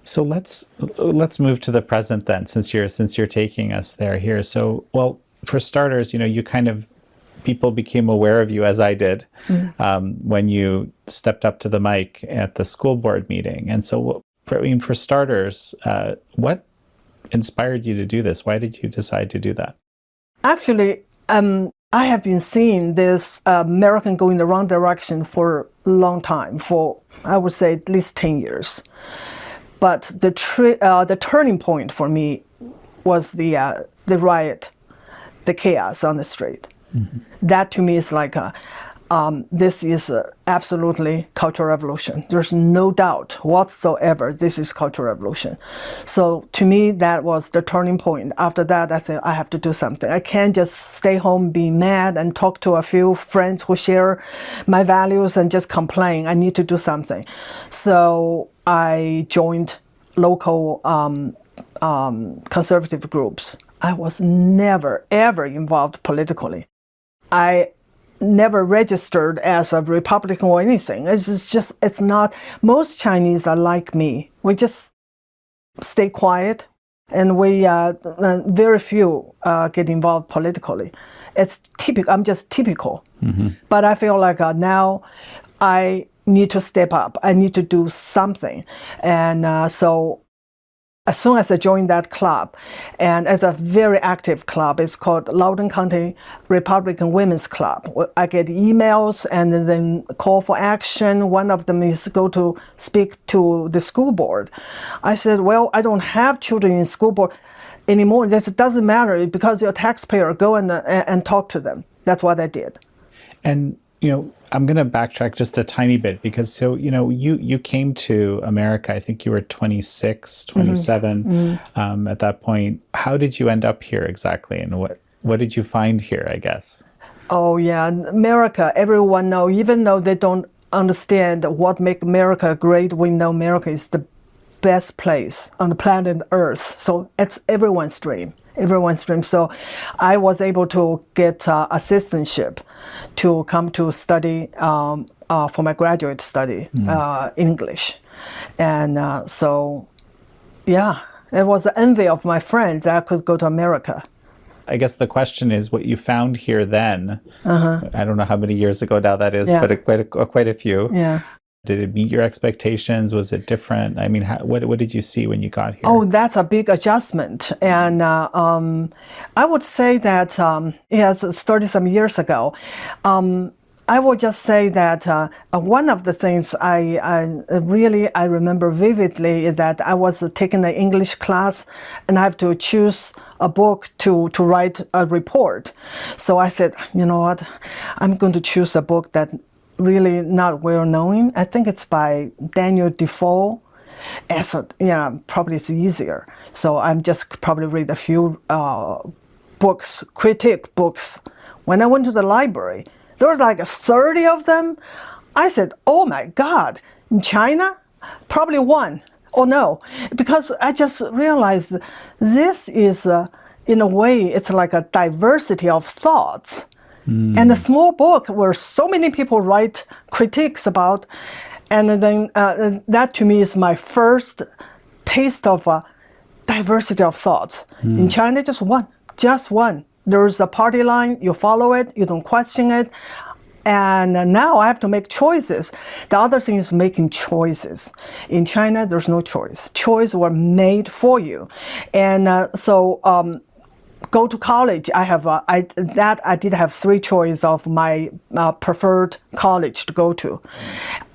So let's move to the present then, since you're taking us there here. So, well, for starters, you kind of, people became aware of you, as I did, when you stepped up to the mic at the school board meeting. And so, for starters, what inspired you to do this? Why did you decide to do that? Actually, I have been seeing this American going the wrong direction for a long time, for I would say at least 10 years. But the turning point for me was the riot, the chaos on the street. Mm-hmm. That to me is like this is absolutely cultural revolution. There's no doubt whatsoever this is cultural revolution. So to me, that was the turning point. After that, I said, I have to do something. I can't just stay home, be mad, and talk to a few friends who share my values and just complain. I need to do something. So I joined local conservative groups. I was never, ever involved politically. I never registered as a Republican or anything. It's not, most Chinese are like me. We just stay quiet, and we, very few get involved politically. It's typical, I'm just typical. Mm-hmm. But I feel like now I need to step up. I need to do something. And so as soon as I joined that club, and it's a very active club, it's called Loudoun County Republican Women's Club. I get emails and then call for action. One of them is go to speak to the school board. I said, well, I don't have children in school board anymore. It doesn't matter because you're a taxpayer. Go and talk to them. That's what I did. And I'm going to backtrack just a tiny bit because you came to America, I think you were 26, 27 mm-hmm. At that point. How did you end up here exactly? And what did you find here, I guess? Oh, yeah. Everyone knows, even though they don't understand what makes America great, we know America is the best place on the planet Earth. So it's everyone's dream. So I was able to get assistantship to come to study for my graduate study, English. And so, yeah, it was the envy of my friends that I could go to America. I guess the question is what you found here then. I don't know how many years ago now that is, but quite a few. Yeah. Did it meet your expectations? Was it different? I mean, what did you see when you got here? Oh, that's a big adjustment. And I would say that, it's 30-some years ago. I would just say that one of the things I remember vividly is that I was taking an English class and I have to choose a book to write a report. So I said, you know what, I'm going to choose a book that really not well known. I think it's by Daniel Defoe. Probably it's easier. So I'm just probably read a few books, critique books. When I went to the library, there were like 30 of them. I said, oh my God, in China? Probably one. Oh no, because I just realized this is, in a way, it's like a diversity of thoughts. And a small book where so many people write critiques about, and then that to me is my first taste of diversity of thoughts. In China, just one. There's a party line, you follow it, you don't question it. And now I have to make choices. The other thing is making choices. In China, there's no choice. Choices were made for you. And go to college. I did have 3 choices of my preferred college to go to.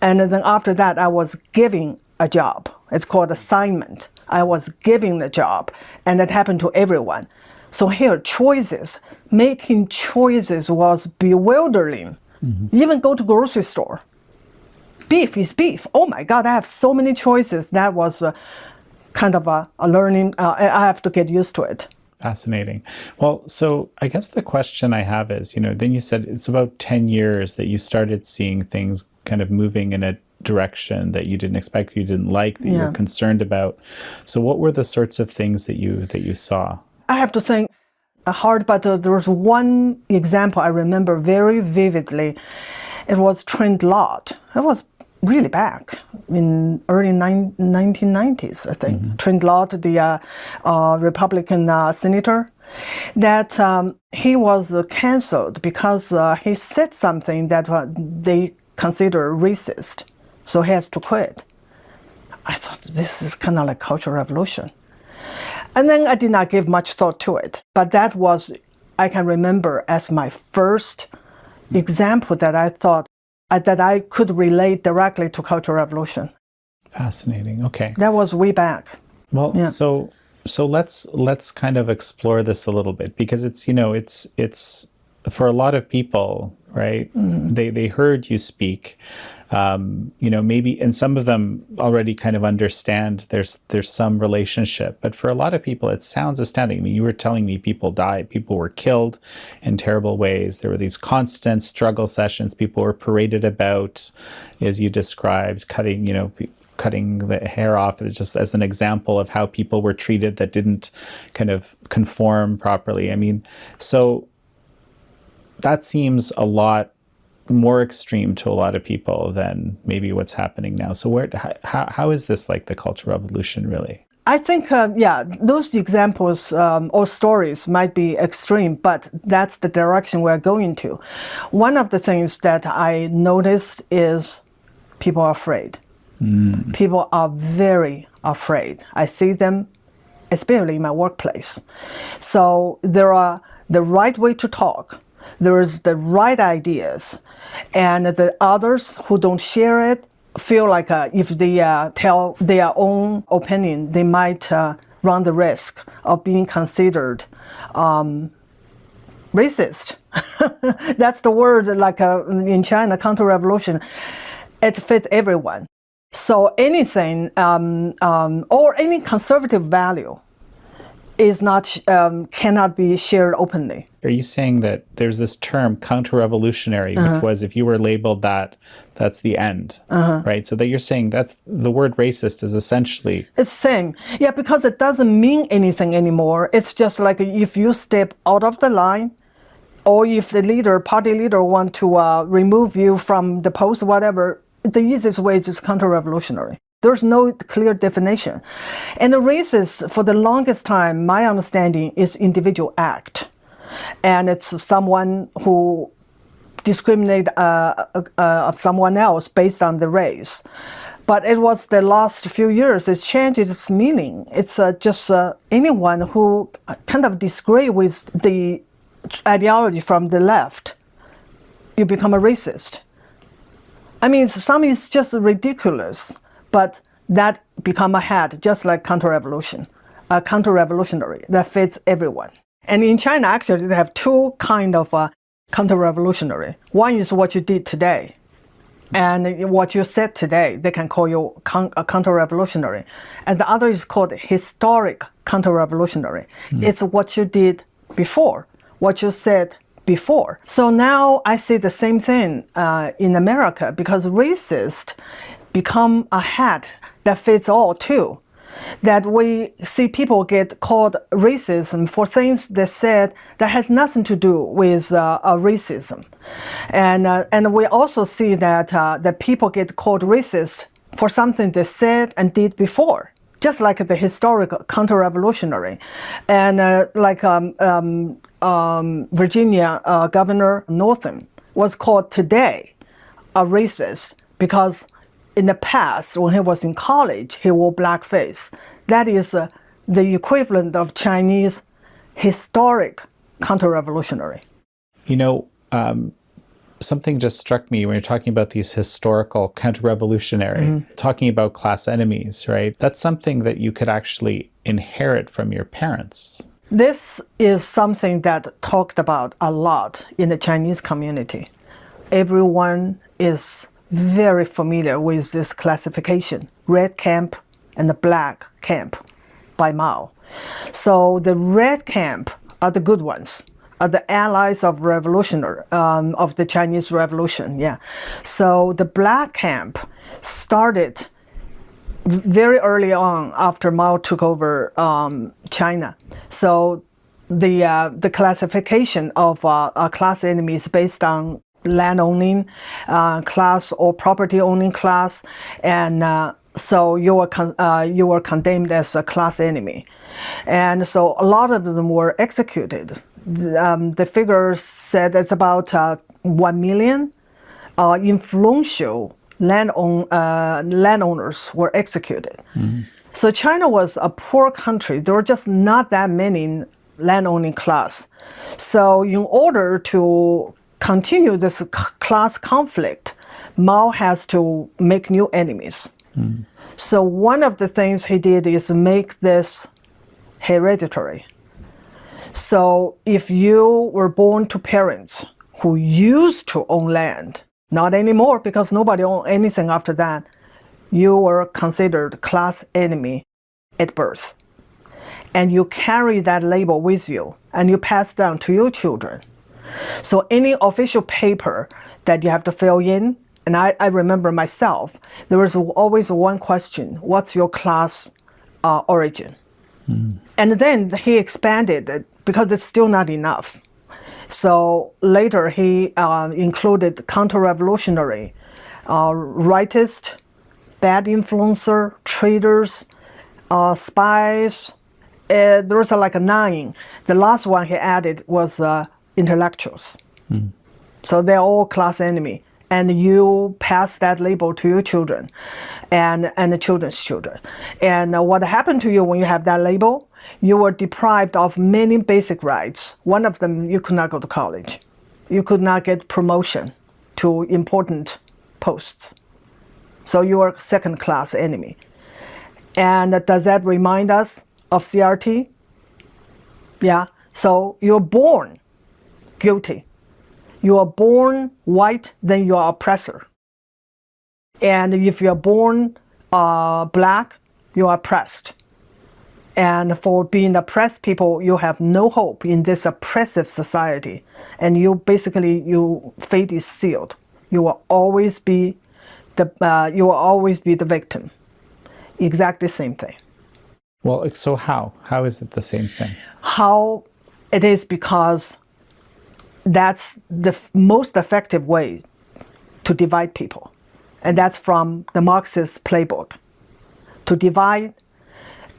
And then after that, I was given a job. It's called assignment. I was given the job, and it happened to everyone. So here, making choices was bewildering. Mm-hmm. Even go to grocery store. Beef is beef. Oh my God, I have so many choices. That was kind of a learning. I have to get used to it. Fascinating. Well, so I guess the question I have is, then you said it's about 10 years that you started seeing things kind of moving in a direction that you didn't expect, you didn't like, that you were concerned about. So what were the sorts of things that you saw? I have to think hard, but there was one example I remember very vividly. It was Trent Lott. It was really back in early 1990s, I think. Trent Lott, the Republican senator, that he was canceled because he said something that they consider racist. So he has to quit. I thought this is kind of like Cultural Revolution. And then I did not give much thought to it. But that was, I can remember as my first example that I thought that I could relate directly to Cultural Revolution. Fascinating. Okay. That was way back. Well, yeah. So let's kind of explore this a little bit, because it's, you know, it's for a lot of people, right? They heard you speak. You know, maybe, and some of them already kind of understand there's some relationship, but for a lot of people, it sounds astounding. I mean, you were telling me people died, people were killed in terrible ways. There were these constant struggle sessions. People were paraded about, as you described, cutting the hair off, just as an example of how people were treated that didn't kind of conform properly. I mean, so that seems a lot more extreme to a lot of people than maybe what's happening now. So how is this like the Cultural Revolution really? I think, those examples or stories might be extreme, but that's the direction we're going to. One of the things that I noticed is people are afraid. People are very afraid. I see them, especially in my workplace. So there are the right way to talk. There is the right ideas, and the others who don't share it feel like if they tell their own opinion, they might run the risk of being considered racist. That's the word, like in China, counter-revolution. It fits everyone. So anything or any conservative value is not cannot be shared openly. Are you saying that there's this term counter-revolutionary, which was if you were labeled that, that's the end, right? So that you're saying that's the word racist is essentially... It's same. Yeah, because it doesn't mean anything anymore. It's just like if you step out of the line, or if the party leader want to remove you from the post, whatever, the easiest way is just counter-revolutionary. There's no clear definition. And the racist, for the longest time, my understanding is individual act. And it's someone who discriminate of someone else based on the race. But it was the last few years, it's changed its meaning. It's just anyone who kind of disagree with the ideology from the left, you become a racist. I mean, some is just ridiculous. But that become a hat, just like counter-revolutionary, that fits everyone. And in China, actually, they have two kind of counter-revolutionary. One is what you did today, and what you said today, they can call you counter-revolutionary. And the other is called historic counter-revolutionary. It's what you did before, what you said before. So now I see the same thing in America, because racist become a hat that fits all too. That we see people get called racism for things they said that has nothing to do with racism. And we also see that people get called racist for something they said and did before, just like the historic counter-revolutionary. And Virginia Governor Northam was called today a racist because in the past, when he was in college, he wore blackface. That is the equivalent of Chinese historic counter-revolutionary. You know, something just struck me when you're talking about these historical counter-revolutionary, talking about class enemies, right? That's something that you could actually inherit from your parents. This is something that talked about a lot in the Chinese community. Everyone is very familiar with this classification, red camp and the black camp by Mao. So the red camp are the good ones, are the allies of of the Chinese Revolution. Yeah. So the black camp started very early on after Mao took over China. So the classification of class enemies based on land owning class or property owning class, and so you were condemned as a class enemy. And so a lot of them were executed. The figures said it's about 1 million influential landowners were executed. So China was a poor country. There were just not that many land-owning class. So in order to continue this class conflict, Mao has to make new enemies. So one of the things he did is make this hereditary. So if you were born to parents who used to own land, not anymore because nobody owned anything after that, you were considered class enemy at birth. And you carry that label with you and you pass down to your children. So any official paper that you have to fill in, and I remember myself, there was always one question: what's your class origin? And then he expanded it because it's still not enough. So later he included counter-revolutionary, rightist, bad influencer, traitors, spies. There was like 9. The last one he added was intellectuals. So they're all class enemy. And you pass that label to your children and the children's children. And what happened to you when you have that label? You were deprived of many basic rights. One of them, you could not go to college. You could not get promotion to important posts. So you are second-class enemy. And does that remind us of CRT? Yeah. So you're born guilty. You are born white, then you are oppressor. And if you are born black, you are oppressed. And for being oppressed people, you have no hope in this oppressive society. And your fate is sealed. You will always be the victim. Exactly same thing. Well, so how? How is it the same thing? How it is because that's the most effective way to divide people. And that's from the Marxist playbook. To divide,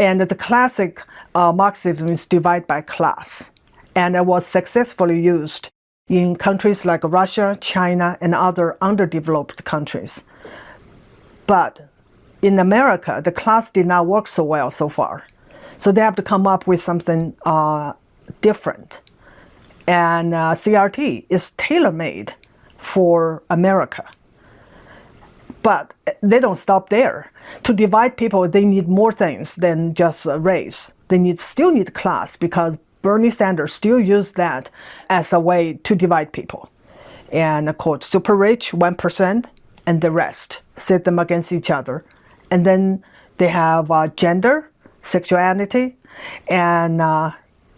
and the classic Marxism is divide by class. And it was successfully used in countries like Russia, China, and other underdeveloped countries. But in America, the class did not work so well so far. So they have to come up with something different. And CRT is tailor-made for America. But they don't stop there. To divide people, they need more things than just race. They still need class, because Bernie Sanders still used that as a way to divide people. And called super rich, 1%, and the rest, set them against each other. And then they have gender, sexuality, and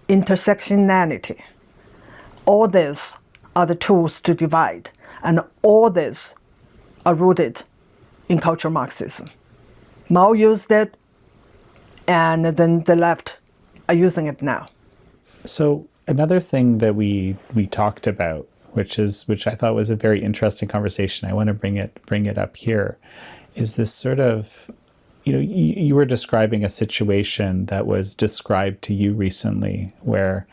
intersectionality. All these are the tools to divide, and all these are rooted in cultural Marxism. Mao used it, and then the left are using it now. So another thing that we talked about, which I thought was a very interesting conversation, I want to bring it up here, is this sort of, you were describing a situation that was described to you recently, where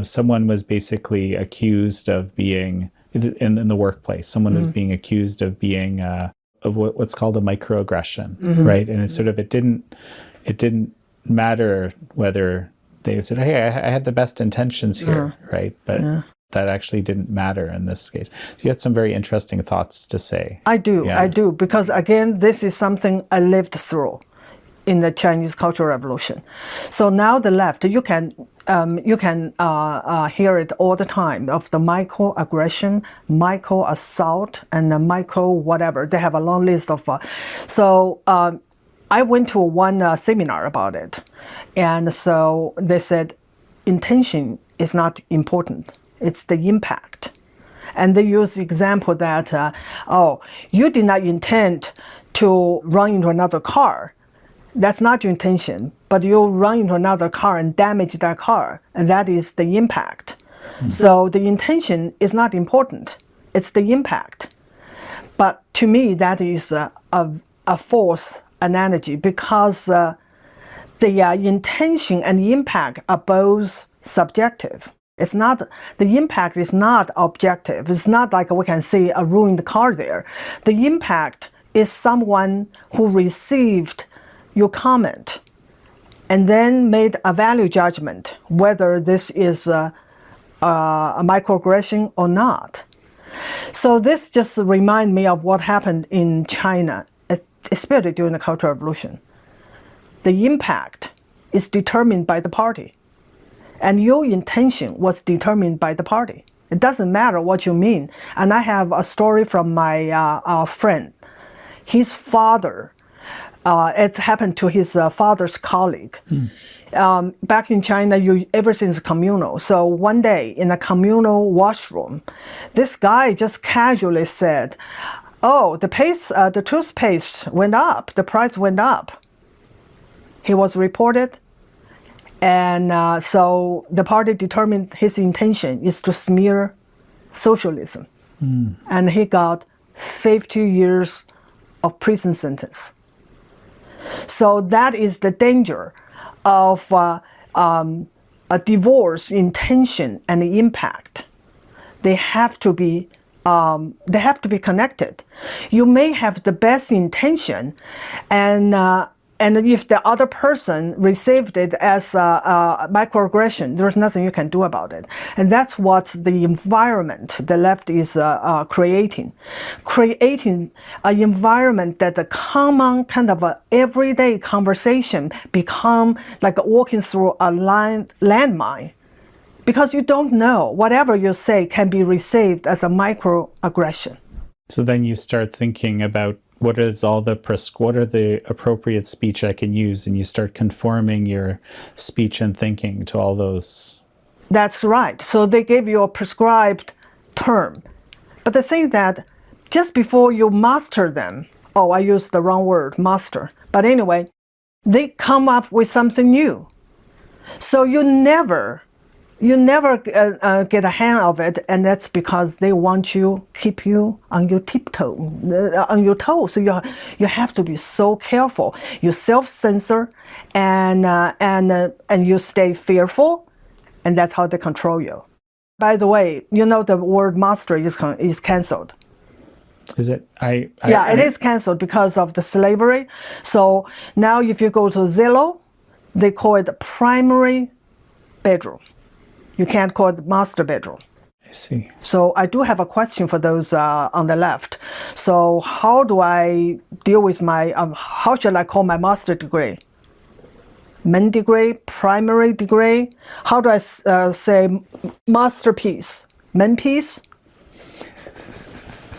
someone was basically accused of being in the workplace. Someone was being accused of being of what's called a microaggression, right? And it didn't matter whether they said, "Hey, I had the best intentions here," right? But that actually didn't matter in this case. So you had some very interesting thoughts to say. I do, because again, this is something I lived through in the Chinese Cultural Revolution. So now the left, you can hear it all the time, of the microaggression, micro-assault, and the micro-whatever. They have a long list of... I went to one seminar about it. And so they said, intention is not important. It's the impact. And they use the example that, you did not intend to run into another car. That's not your intention, but you run into another car and damage that car, and that is the impact. So the intention is not important. It's the impact. But to me, that is a false analogy because the intention and the impact are both subjective. It's not, the impact is not objective. It's not like we can see a ruined car there. The impact is someone who received your comment and then made a value judgment whether this is a microaggression or not. So this just reminds me of what happened in China, especially during the Cultural Revolution. The impact is determined by the party, and your intention was determined by the party. It doesn't matter what you mean. And I have a story from my friend. His father, it's happened to his father's colleague. Back in China, everything is communal. So one day in a communal washroom, this guy just casually said, "Oh, the toothpaste went up. The price went up." He was reported, and so the party determined his intention is to smear socialism, and he got 50 years of prison sentence. So that is the danger of a divorce intention and the impact. They have to be connected. You may have the best intention, and if the other person received it as a microaggression, there's nothing you can do about it. And that's what the environment the left is creating an environment that the common kind of a everyday conversation become like walking through a landmine, because you don't know whatever you say can be received as a microaggression. So then you start thinking about what are the appropriate speech I can use, and you start conforming your speech and thinking to all those. That's right. So they gave you a prescribed term. But the thing that just before you master them, I used the wrong word, master. But anyway, they come up with something new. So you never get a hang of it, and that's because they want to keep you on your on your toes. So you have to be so careful. You self-censor, and you stay fearful, and that's how they control you. By the way, the word master is canceled. Is it? It is canceled because of the slavery. So now if you go to Zillow, they call it primary bedroom. You can't call it master bedroom. I see. So I do have a question for those on the left. So how do I deal with my, how should I call my master degree? Men degree, primary degree? How do I say masterpiece? Men piece?